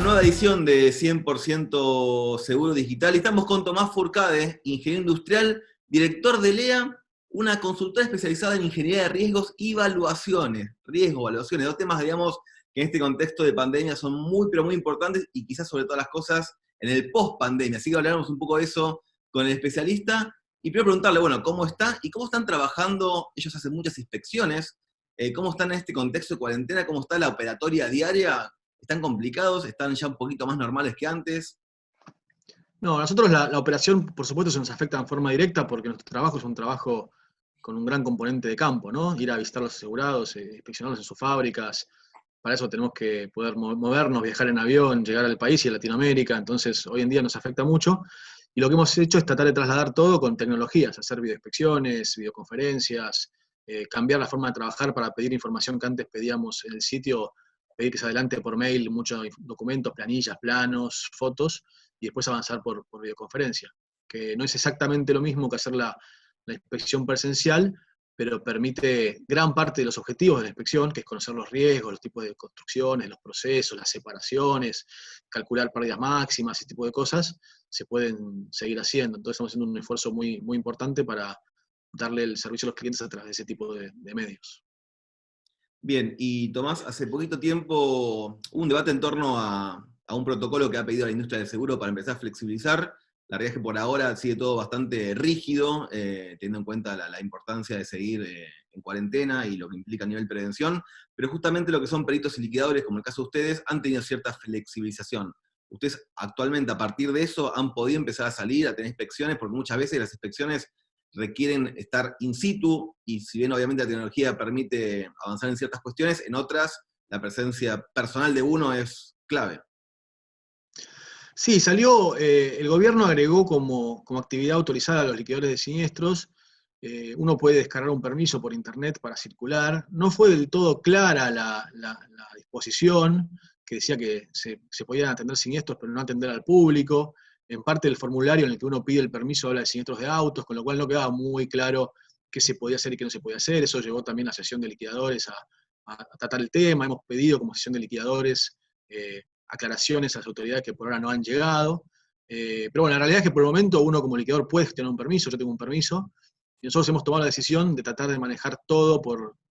Bueno, nueva edición de 100% Seguro Digital. Y estamos con Tomás Fourcade, ingeniero industrial, director de LEA, una consultora especializada en ingeniería de riesgos y evaluaciones. Riesgos, evaluaciones, dos temas, digamos, que en este contexto de pandemia son muy, pero muy importantes y quizás sobre todas las cosas en el post-pandemia. Así que hablaremos un poco de eso con el especialista. Y primero preguntarle, bueno, ¿cómo está y cómo están trabajando? Ellos hacen muchas inspecciones. ¿Cómo están en este contexto de cuarentena? ¿Cómo está la operatoria diaria? ¿Están complicados? ¿Están ya un poquito más normales que antes? No, a nosotros la operación, por supuesto, se nos afecta en forma directa porque nuestro trabajo es un trabajo con un gran componente de campo, ¿no? Ir a visitar a los asegurados, inspeccionarlos en sus fábricas. Para eso tenemos que poder movernos, viajar en avión, llegar al país y a Latinoamérica. Entonces, hoy en día nos afecta mucho. Y lo que hemos hecho es tratar de trasladar todo con tecnologías, hacer videoinspecciones, videoconferencias, cambiar la forma de trabajar para pedir información que antes pedíamos en el sitio, pedir que se adelante por mail muchos documentos, planillas, planos, fotos, y después avanzar por videoconferencia, que no es exactamente lo mismo que hacer la inspección presencial, pero permite gran parte de los objetivos de la inspección, que es conocer los riesgos, los tipos de construcciones, los procesos, las separaciones, calcular pérdidas máximas, ese tipo de cosas, se pueden seguir haciendo. Entonces estamos haciendo un esfuerzo muy, muy importante para darle el servicio a los clientes a través de ese tipo de medios. Bien, y Tomás, hace poquito tiempo hubo un debate en torno a un protocolo que ha pedido la industria del seguro para empezar a flexibilizar. La realidad es que por ahora sigue todo bastante rígido, teniendo en cuenta la importancia de seguir en cuarentena y lo que implica a nivel prevención, pero justamente lo que son peritos y liquidadores, como el caso de ustedes, han tenido cierta flexibilización. Ustedes actualmente, a partir de eso, han podido empezar a salir, a tener inspecciones, porque muchas veces las inspecciones requieren estar in situ, y si bien obviamente la tecnología permite avanzar en ciertas cuestiones, en otras la presencia personal de uno es clave. Sí, salió, el gobierno agregó como actividad autorizada a los liquidadores de siniestros. Uno puede descargar un permiso por internet para circular. No fue del todo clara la disposición, que decía que se podían atender siniestros, pero no atender al público. En parte del formulario en el que uno pide el permiso habla de siniestros de autos, con lo cual no quedaba muy claro qué se podía hacer y qué no se podía hacer. Eso llevó también a la sesión de liquidadores a tratar el tema. Hemos pedido como sesión de liquidadores aclaraciones a las autoridades que por ahora no han llegado. Pero bueno, la realidad es que por el momento uno como liquidador puede tener un permiso, yo tengo un permiso, y nosotros hemos tomado la decisión de tratar de manejar todo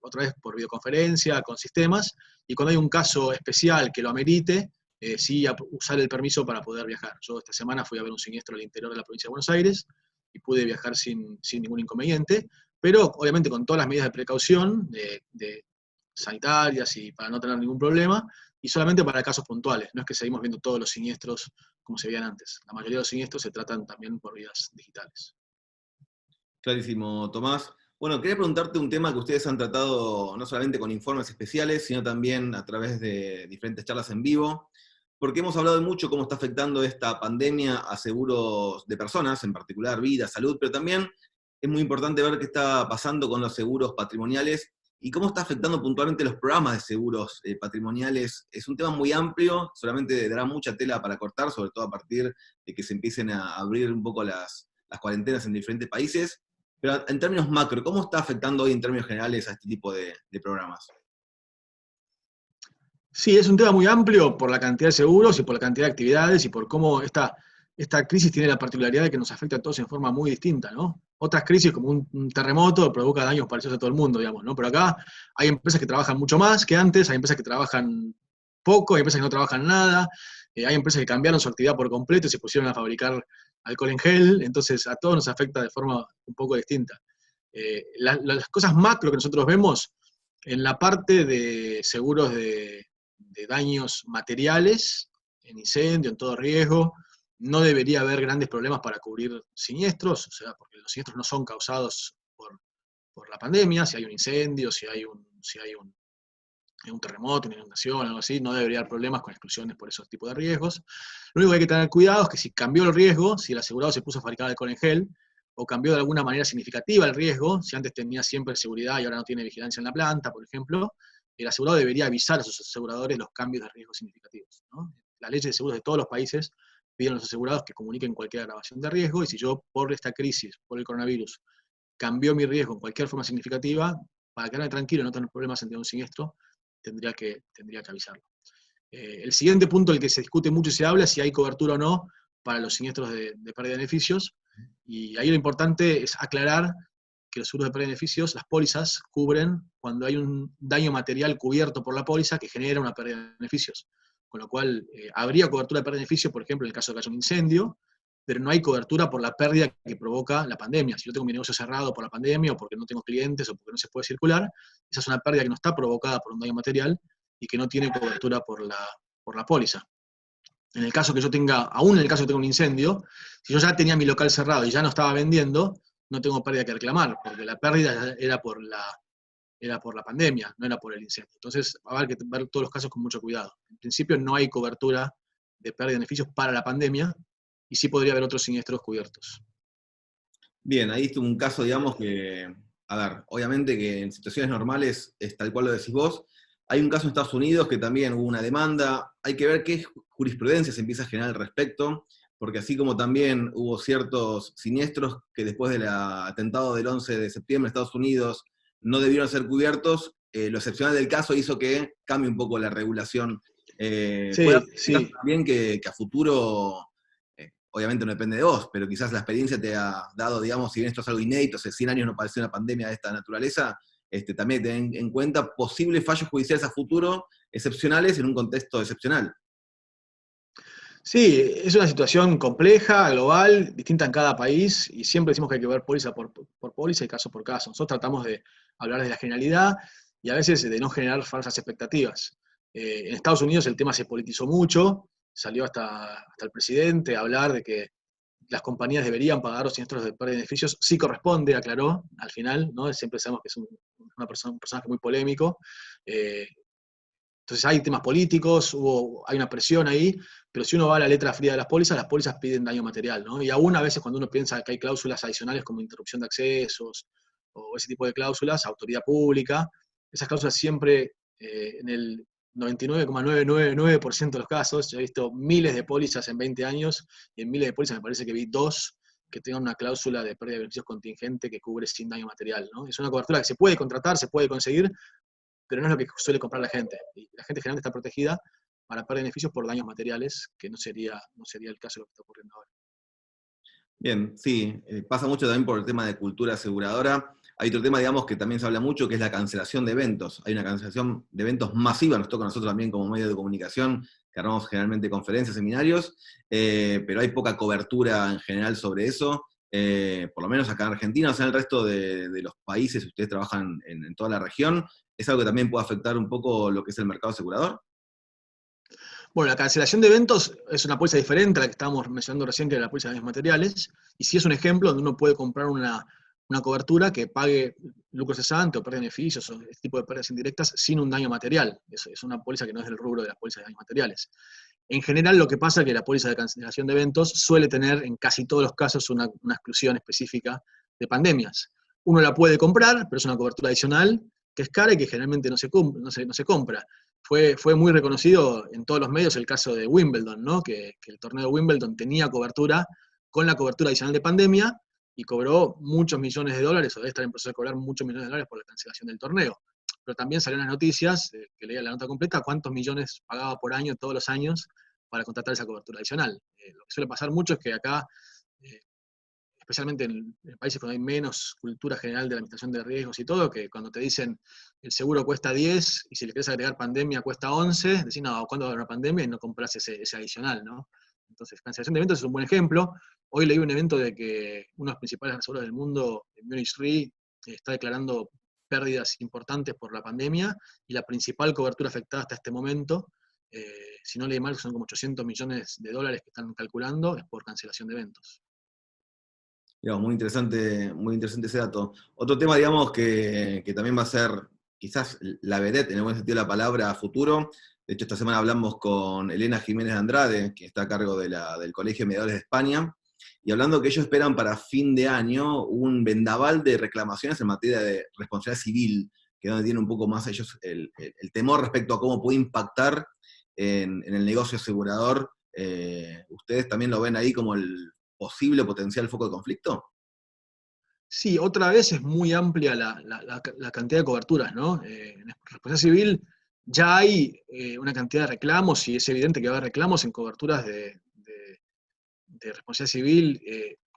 otra vez por videoconferencia, con sistemas, y cuando hay un caso especial que lo amerite, sí usar el permiso para poder viajar. Yo esta semana fui a ver un siniestro al interior de la provincia de Buenos Aires y pude viajar sin ningún inconveniente, pero obviamente con todas las medidas de precaución, de sanitarias y para no tener ningún problema, y solamente para casos puntuales. No es que seguimos viendo todos los siniestros como se veían antes. La mayoría de los siniestros se tratan también por vías digitales. Clarísimo, Tomás. Bueno, quería preguntarte un tema que ustedes han tratado no solamente con informes especiales, sino también a través de diferentes charlas en vivo, porque hemos hablado mucho cómo está afectando esta pandemia a seguros de personas, en particular vida, salud, pero también es muy importante ver qué está pasando con los seguros patrimoniales y cómo está afectando puntualmente los programas de seguros patrimoniales. Es un tema muy amplio, solamente dará mucha tela para cortar, sobre todo a partir de que se empiecen a abrir un poco las cuarentenas en diferentes países. Pero en términos macro, ¿cómo está afectando hoy en términos generales a este tipo de programas? Sí, es un tema muy amplio por la cantidad de seguros y por la cantidad de actividades y por cómo esta crisis tiene la particularidad de que nos afecta a todos en forma muy distinta, ¿no? Otras crisis, como un terremoto, provoca daños parecidos a todo el mundo, digamos, ¿no? Pero acá hay empresas que trabajan mucho más que antes, hay empresas que trabajan poco, hay empresas que no trabajan nada, hay empresas que cambiaron su actividad por completo y se pusieron a fabricar alcohol en gel, entonces a todos nos afecta de forma un poco distinta. Las cosas macro que nosotros vemos en la parte de seguros de daños materiales, en incendio, en todo riesgo, no debería haber grandes problemas para cubrir siniestros, o sea, porque los siniestros no son causados por la pandemia. Si hay un incendio, si hay un terremoto, una inundación, algo así, no debería haber problemas con exclusiones por esos tipos de riesgos. Lo único que hay que tener cuidado es que si cambió el riesgo, si el asegurado se puso a fabricar alcohol en gel, o cambió de alguna manera significativa el riesgo, si antes tenía siempre seguridad y ahora no tiene vigilancia en la planta, por ejemplo, el asegurado debería avisar a sus aseguradores los cambios de riesgo significativos, ¿no? Las leyes de seguros de todos los países piden a los asegurados que comuniquen cualquier agravación de riesgo, y si yo por esta crisis, por el coronavirus, cambió mi riesgo en cualquier forma significativa, para quedarme tranquilo y no tener problemas ante un siniestro, tendría que avisarlo. El siguiente punto, el que se discute mucho y se habla, es si hay cobertura o no para los siniestros de pérdida de beneficios. Y ahí lo importante es aclarar que los seguros de pérdida de beneficios, las pólizas, cubren cuando hay un daño material cubierto por la póliza que genera una pérdida de beneficios. Con lo cual, habría cobertura de pérdida de beneficios, por ejemplo, en el caso de que haya un incendio, pero no hay cobertura por la pérdida que provoca la pandemia. Si yo tengo mi negocio cerrado por la pandemia, o porque no tengo clientes, o porque no se puede circular, esa es una pérdida que no está provocada por un daño material y que no tiene cobertura por la póliza. En el caso que yo tenga, aún en el caso que tenga un incendio, si yo ya tenía mi local cerrado y ya no estaba vendiendo, no tengo pérdida que reclamar, porque la pérdida era por la pandemia, no era por el incendio. Entonces, va a haber que ver todos los casos con mucho cuidado. En principio, no hay cobertura de pérdida de beneficios para la pandemia, y sí podría haber otros siniestros cubiertos. Bien, ahí está un caso, digamos, que, a ver, obviamente que en situaciones normales es tal cual lo decís vos. Hay un caso en Estados Unidos que también hubo una demanda. Hay que ver qué jurisprudencia se empieza a generar al respecto, porque así como también hubo ciertos siniestros que después del atentado del 11 de septiembre en Estados Unidos no debieron ser cubiertos, lo excepcional del caso hizo que cambie un poco la regulación. Puede Sí, haber sí. también que a futuro obviamente no depende de vos, pero quizás la experiencia te ha dado, digamos, si bien esto es algo inédito, hace 100 años no padeció una pandemia de esta naturaleza, también ten en cuenta posibles fallos judiciales a futuro excepcionales en un contexto excepcional. Sí, es una situación compleja, global, distinta en cada país, y siempre decimos que hay que ver póliza por póliza y caso por caso. Nosotros tratamos de hablar de la generalidad y a veces de no generar falsas expectativas. En Estados Unidos el tema se politizó mucho, salió hasta el presidente a hablar de que las compañías deberían pagar los siniestros de pérdida de beneficios. Sí corresponde, aclaró al final, ¿no? Siempre sabemos que es un personaje muy polémico. Eh, entonces hay temas políticos, hay una presión ahí, pero si uno va a la letra fría de las pólizas piden daño material, ¿no? Y aún a veces cuando uno piensa que hay cláusulas adicionales como interrupción de accesos o ese tipo de cláusulas, autoridad pública, esas cláusulas siempre en el 99,999% de los casos, yo he visto miles de pólizas en 20 años y en miles de pólizas me parece que vi dos que tengan una cláusula de pérdida de beneficios contingente que cubre sin daño material, ¿no? Es una cobertura que se puede contratar, se puede conseguir, pero no es lo que suele comprar la gente. Y la gente generalmente está protegida para perder beneficios por daños materiales, que no sería el caso de lo que está ocurriendo ahora. Bien, sí, pasa mucho también por el tema de cultura aseguradora. Hay otro tema, digamos, que también se habla mucho, que es la cancelación de eventos. Hay una cancelación de eventos masiva, nos toca a nosotros también como medio de comunicación, que armamos generalmente conferencias, seminarios, pero hay poca cobertura en general sobre eso, por lo menos acá en Argentina, o sea, en el resto de los países, ustedes trabajan en toda la región, ¿es algo que también puede afectar un poco lo que es el mercado asegurador? Bueno, la cancelación de eventos es una póliza diferente a la que estábamos mencionando recién, que era la póliza de daños materiales, y sí es un ejemplo donde uno puede comprar una cobertura que pague lucro cesante o pérdida de beneficios o este tipo de pérdidas indirectas sin un daño material. Es una póliza que no es del rubro de las pólizas de daños materiales. En general, lo que pasa es que la póliza de cancelación de eventos suele tener en casi todos los casos una exclusión específica de pandemias. Uno la puede comprar, pero es una cobertura adicional que es cara y que generalmente no se compra. Fue muy reconocido en todos los medios el caso de Wimbledon, ¿no? Que el torneo de Wimbledon tenía cobertura con la cobertura adicional de pandemia y cobró muchos millones de dólares, o debe estar en proceso de cobrar muchos millones de dólares por la cancelación del torneo. Pero también salieron las noticias, que leía la nota completa, cuántos millones pagaba por año todos los años para contratar esa cobertura adicional. Lo que suele pasar mucho es que acá, eh, especialmente en países donde hay menos cultura general de la administración de riesgos y todo, que cuando te dicen el seguro cuesta 10 y si le querés agregar pandemia cuesta 11, decís, no, ¿cuándo va a haber una pandemia? Y no compras ese adicional, ¿no? Entonces, cancelación de eventos es un buen ejemplo. Hoy leí un evento de que uno de los principales aseguradores del mundo, Munich Re, está declarando pérdidas importantes por la pandemia y la principal cobertura afectada hasta este momento, si no leí mal, son como 800 millones de dólares que están calculando, es por cancelación de eventos. Digamos, muy interesante ese dato. Otro tema, digamos, que también va a ser quizás la vedette, en el buen sentido de la palabra, a futuro. De hecho, esta semana hablamos con Elena Jiménez de Andrade, que está a cargo del Colegio de Mediadores de España, y hablando que ellos esperan para fin de año un vendaval de reclamaciones en materia de responsabilidad civil, que es donde tienen un poco más ellos el temor respecto a cómo puede impactar en el negocio asegurador. ¿Ustedes también lo ven ahí como el posible potencial foco de conflicto? Sí, otra vez es muy amplia la cantidad de coberturas, ¿no? En responsabilidad civil ya hay una cantidad de reclamos, y es evidente que va a haber reclamos en coberturas de responsabilidad civil,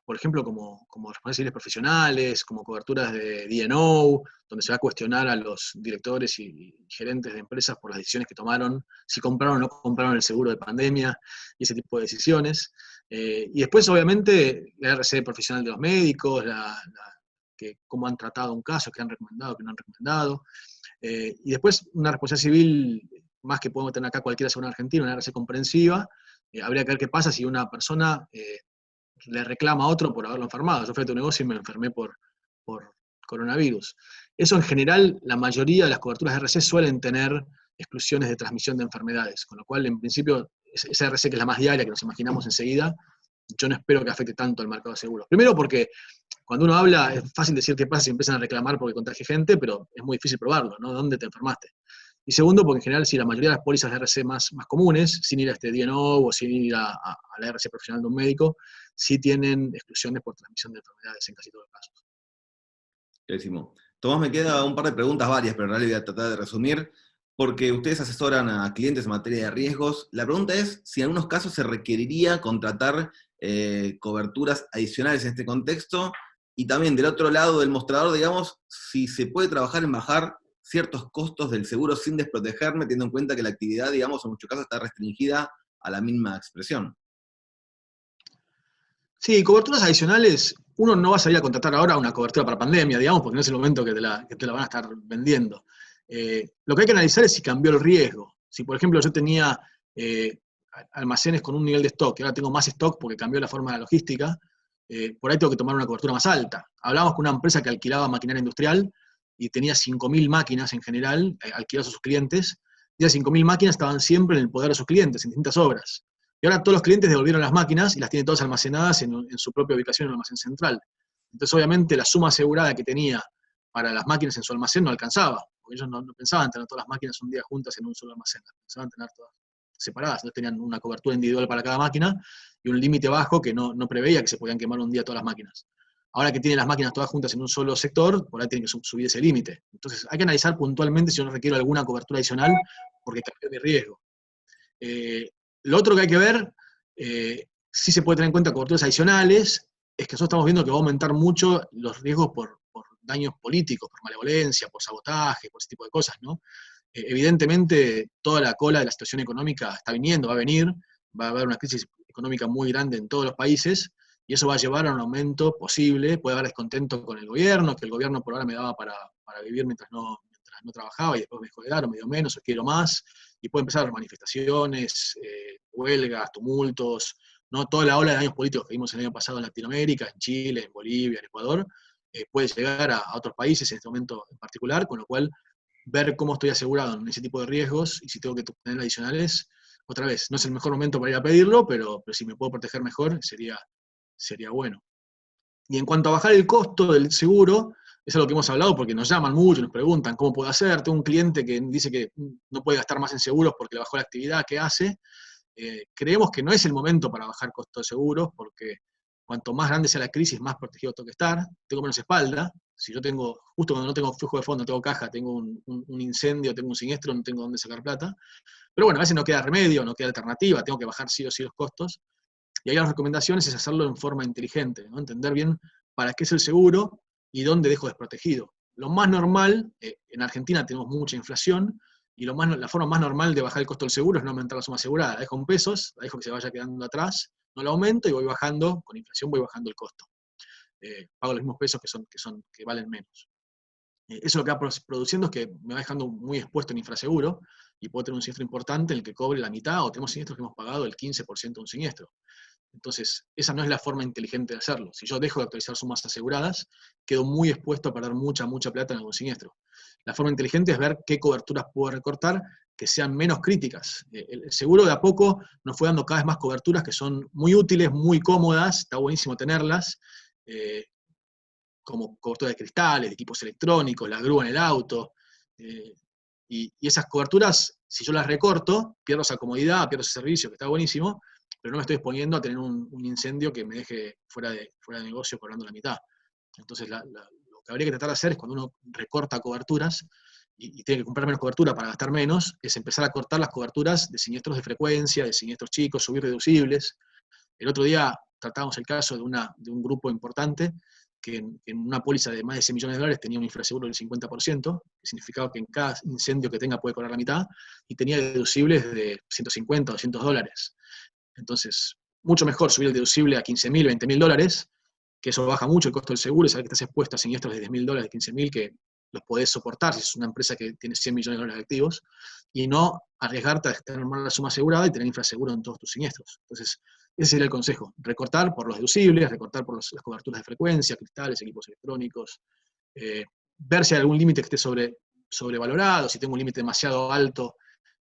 por ejemplo, como responsabilidades civiles profesionales, como coberturas de D&O, donde se va a cuestionar a los directores y gerentes de empresas por las decisiones que tomaron, si compraron o no compraron el seguro de pandemia, y ese tipo de decisiones. Y después, obviamente, la RC profesional de los médicos, cómo han tratado un caso, qué han recomendado, qué no han recomendado. Y después, una responsabilidad civil, más que podemos tener acá cualquiera según Argentina, una RC comprensiva. Habría que ver qué pasa si una persona le reclama a otro por haberlo enfermado. Yo fui a tu negocio y me enfermé por coronavirus. Eso en general, la mayoría de las coberturas de RC suelen tener exclusiones de transmisión de enfermedades, con lo cual en principio esa RC que es la más diaria, que nos imaginamos enseguida, yo no espero que afecte tanto al mercado de seguros. Primero porque cuando uno habla es fácil decir qué pasa si empiezan a reclamar porque contagie gente, pero es muy difícil probarlo, ¿no? ¿Dónde te enfermaste? Y segundo, porque en general, si la mayoría de las pólizas de RC más comunes, sin ir a este D&O o sin ir a la RC profesional de un médico, sí tienen exclusiones por transmisión de enfermedades en casi todos los casos. Clarísimo. Tomás, me queda un par de preguntas, varias, pero en realidad voy a tratar de resumir, porque ustedes asesoran a clientes en materia de riesgos. La pregunta es si en algunos casos se requeriría contratar coberturas adicionales en este contexto, y también del otro lado del mostrador, digamos, si se puede trabajar en bajar ciertos costos del seguro sin desprotegerme, teniendo en cuenta que la actividad, digamos, en muchos casos está restringida a la misma expresión. Sí, coberturas adicionales, uno no va a salir a contratar ahora una cobertura para pandemia, digamos, porque no es el momento que te la van a estar vendiendo. Lo que hay que analizar es si cambió el riesgo. Si, por ejemplo, yo tenía almacenes con un nivel de stock, y ahora tengo más stock porque cambió la forma de la logística, por ahí tengo que tomar una cobertura más alta. Hablábamos con una empresa que alquilaba maquinaria industrial y tenía 5.000 máquinas en general, alquiladas a sus clientes, y esas 5.000 máquinas estaban siempre en el poder de sus clientes, en distintas obras. Y ahora todos los clientes devolvieron las máquinas y las tienen todas almacenadas en su propia ubicación en el almacén central. Entonces, obviamente, la suma asegurada que tenía para las máquinas en su almacén no alcanzaba, porque ellos no pensaban tener todas las máquinas un día juntas en un solo almacén, pensaban tener todas separadas. Entonces tenían una cobertura individual para cada máquina y un límite bajo que no preveía que se podían quemar un día todas las máquinas. Ahora que tienen las máquinas todas juntas en un solo sector, por ahí tienen que subir ese límite. Entonces, hay que analizar puntualmente si yo no requiero alguna cobertura adicional porque cambió mi riesgo. Lo otro que hay que ver, si se puede tener en cuenta coberturas adicionales, es que nosotros estamos viendo que va a aumentar mucho los riesgos por daños políticos, por malevolencia, por sabotaje, por ese tipo de cosas, ¿no? Evidentemente, toda la cola de la situación económica está viniendo, va a venir, va a haber una crisis económica muy grande en todos los países, y eso va a llevar a un aumento posible. Puede haber descontento con el gobierno, que el gobierno por ahora me daba para vivir mientras no trabajaba y después me dejó de dar, o me dio menos, o quiero más, y pueden empezar manifestaciones, huelgas, tumultos, ¿no? Toda la ola de daños políticos que vimos el año pasado en Latinoamérica, en Chile, en Bolivia, en Ecuador, puede llegar a otros países en este momento en particular, con lo cual ver cómo estoy asegurado en ese tipo de riesgos y si tengo que tener adicionales, otra vez, no es el mejor momento para ir a pedirlo, pero si me puedo proteger mejor, sería bueno. Y en cuanto a bajar el costo del seguro, es algo que hemos hablado porque nos llaman mucho, nos preguntan cómo puedo hacer. Tengo un cliente que dice que no puede gastar más en seguros porque le bajó la actividad que hace. Creemos que no es el momento para bajar costos de seguros porque cuanto más grande sea la crisis, más protegido tengo que estar. Tengo menos espalda. Si yo tengo, justo cuando no tengo flujo de fondo, no tengo caja, tengo un incendio, tengo un siniestro, no tengo dónde sacar plata. Pero bueno, a veces no queda remedio, no queda alternativa, tengo que bajar sí o sí los costos. Y ahí las recomendaciones es hacerlo en forma inteligente, ¿no? Entender bien para qué es el seguro y dónde dejo desprotegido. Lo más normal, en Argentina tenemos mucha inflación, y la forma más normal de bajar el costo del seguro es no aumentar la suma asegurada. La dejo en pesos, la dejo que se vaya quedando atrás, no la aumento y voy bajando, con inflación voy bajando el costo. Pago los mismos pesos que valen menos. Eso lo que va produciendo es que me va dejando muy expuesto en infraseguro y puedo tener un siniestro importante en el que cobre la mitad, o tenemos siniestros que hemos pagado el 15% de un siniestro. Entonces, esa no es la forma inteligente de hacerlo. Si yo dejo de actualizar sumas aseguradas, quedo muy expuesto a perder mucha plata en algún siniestro. La forma inteligente es ver qué coberturas puedo recortar que sean menos críticas. El seguro de a poco nos fue dando cada vez más coberturas que son muy útiles, muy cómodas, está buenísimo tenerlas, como cobertura de cristales, de equipos electrónicos, la grúa en el auto, y esas coberturas, si yo las recorto, pierdo esa comodidad, pierdo ese servicio, que está buenísimo, pero no me estoy exponiendo a tener un incendio que me deje fuera de negocio cobrando la mitad. Entonces, lo que habría que tratar de hacer es, cuando uno recorta coberturas, y tiene que comprar menos cobertura para gastar menos, es empezar a cortar las coberturas de siniestros de frecuencia, de siniestros chicos, subir deducibles. El otro día tratábamos el caso de un grupo importante que en una póliza de más de 100 millones de dólares tenía un infraseguro del 50%, que significaba que en cada incendio que tenga puede cobrar la mitad, y tenía deducibles de 150 o 200 dólares. Entonces, mucho mejor subir el deducible a 15.000, 20.000 dólares, que eso baja mucho el costo del seguro, y saber que estás expuesto a siniestros de 10.000 dólares, de 15.000, que los podés soportar si es una empresa que tiene 100 millones de dólares de activos, y no arriesgarte a tener mal la suma asegurada y tener infraseguro en todos tus siniestros. Entonces, ese sería el consejo: recortar por los deducibles, recortar por las coberturas de frecuencia, cristales, equipos electrónicos, ver si hay algún límite que esté sobrevalorado, si tengo un límite demasiado alto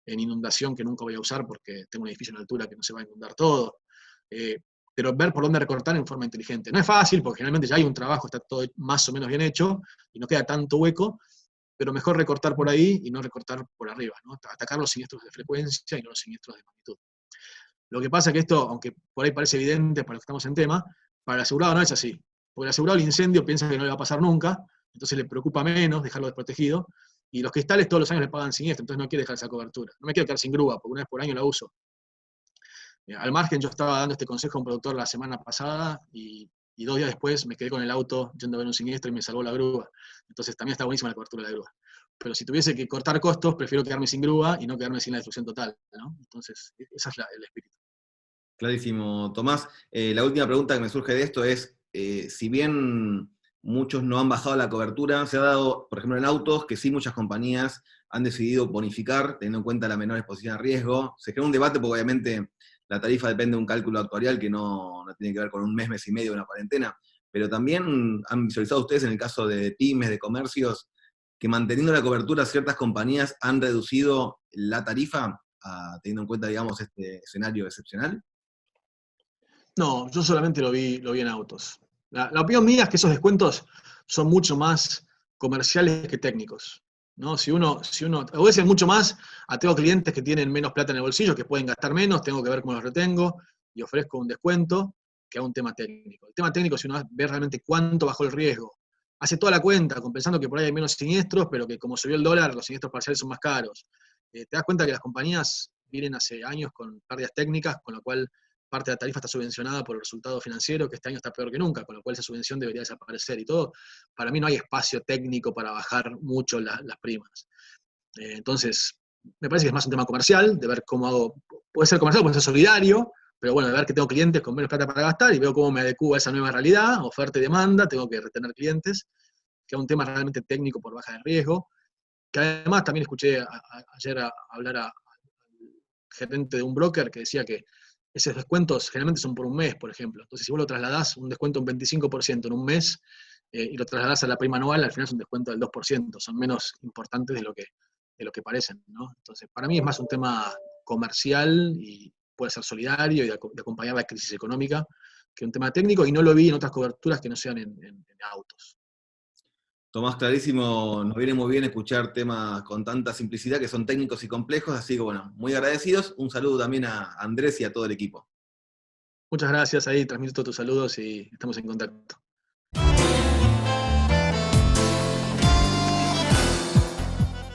en inundación que nunca voy a usar porque tengo un edificio en altura que no se va a inundar todo. Pero ver por dónde recortar en forma inteligente. No es fácil, porque generalmente ya hay un trabajo, está todo más o menos bien hecho, y no queda tanto hueco, pero mejor recortar por ahí y no recortar por arriba, ¿no? Atacar los siniestros de frecuencia y no los siniestros de magnitud. Lo que pasa es que esto, aunque por ahí parece evidente para los que estamos en tema, para el asegurado no es así. Porque el asegurado el incendio piensa que no le va a pasar nunca, entonces le preocupa menos dejarlo desprotegido, y los cristales todos los años le pagan siniestro, entonces no quiere dejar esa cobertura. No me quiero quedar sin grúa, porque una vez por año la uso. Al margen, yo estaba dando este consejo a un productor la semana pasada y 2 días después me quedé con el auto yendo a ver un siniestro y me salvó la grúa. Entonces también está buenísima la cobertura de la grúa. Pero si tuviese que cortar costos, prefiero quedarme sin grúa y no quedarme sin la destrucción total, ¿no? Entonces, ese es el espíritu. Clarísimo, Tomás. La última pregunta que me surge de esto es, si bien muchos no han bajado la cobertura, se ha dado, por ejemplo, en autos, que sí muchas compañías han decidido bonificar, teniendo en cuenta la menor exposición a riesgo. Se crea un debate porque obviamente la tarifa depende de un cálculo actuarial que no tiene que ver con un mes, mes y medio de una cuarentena, pero también han visualizado ustedes en el caso de pymes, de comercios, que manteniendo la cobertura ciertas compañías han reducido la tarifa, teniendo en cuenta, digamos, este escenario excepcional. No, yo solamente lo vi en autos. La opinión mía es que esos descuentos son mucho más comerciales que técnicos, ¿no? Si uno obedece mucho más tengo clientes que tienen menos plata en el bolsillo, que pueden gastar menos, tengo que ver cómo los retengo y ofrezco un descuento, que a un tema técnico. El tema técnico, si uno ve realmente cuánto bajó el riesgo, hace toda la cuenta, compensando que por ahí hay menos siniestros, pero que como subió el dólar, los siniestros parciales son más caros. Te das cuenta que las compañías vienen hace años con pérdidas técnicas, con lo cual parte de la tarifa está subvencionada por el resultado financiero, que este año está peor que nunca, con lo cual esa subvención debería desaparecer y todo. Para mí no hay espacio técnico para bajar mucho las primas. Entonces, me parece que es más un tema comercial, de ver cómo hago, puede ser comercial, puede ser solidario, pero bueno, de ver que tengo clientes con menos plata para gastar y veo cómo me adecuo a esa nueva realidad, oferta y demanda, tengo que retener clientes, que es un tema realmente técnico por baja de riesgo, que además también escuché ayer hablar al gerente de un broker que decía que esos descuentos generalmente son por un mes, por ejemplo. Entonces, si vos lo trasladás, un descuento un 25% en un mes, y lo trasladás a la prima anual, al final es un descuento del 2%. Son menos importantes de lo que parecen, ¿no? Entonces, para mí es más un tema comercial y puede ser solidario y de acompañar la crisis económica que un tema técnico, y no lo vi en otras coberturas que no sean en autos. Tomás, clarísimo, nos viene muy bien escuchar temas con tanta simplicidad que son técnicos y complejos, así que bueno, muy agradecidos. Un saludo también a Andrés y a todo el equipo. Muchas gracias, ahí transmito tus saludos y estamos en contacto.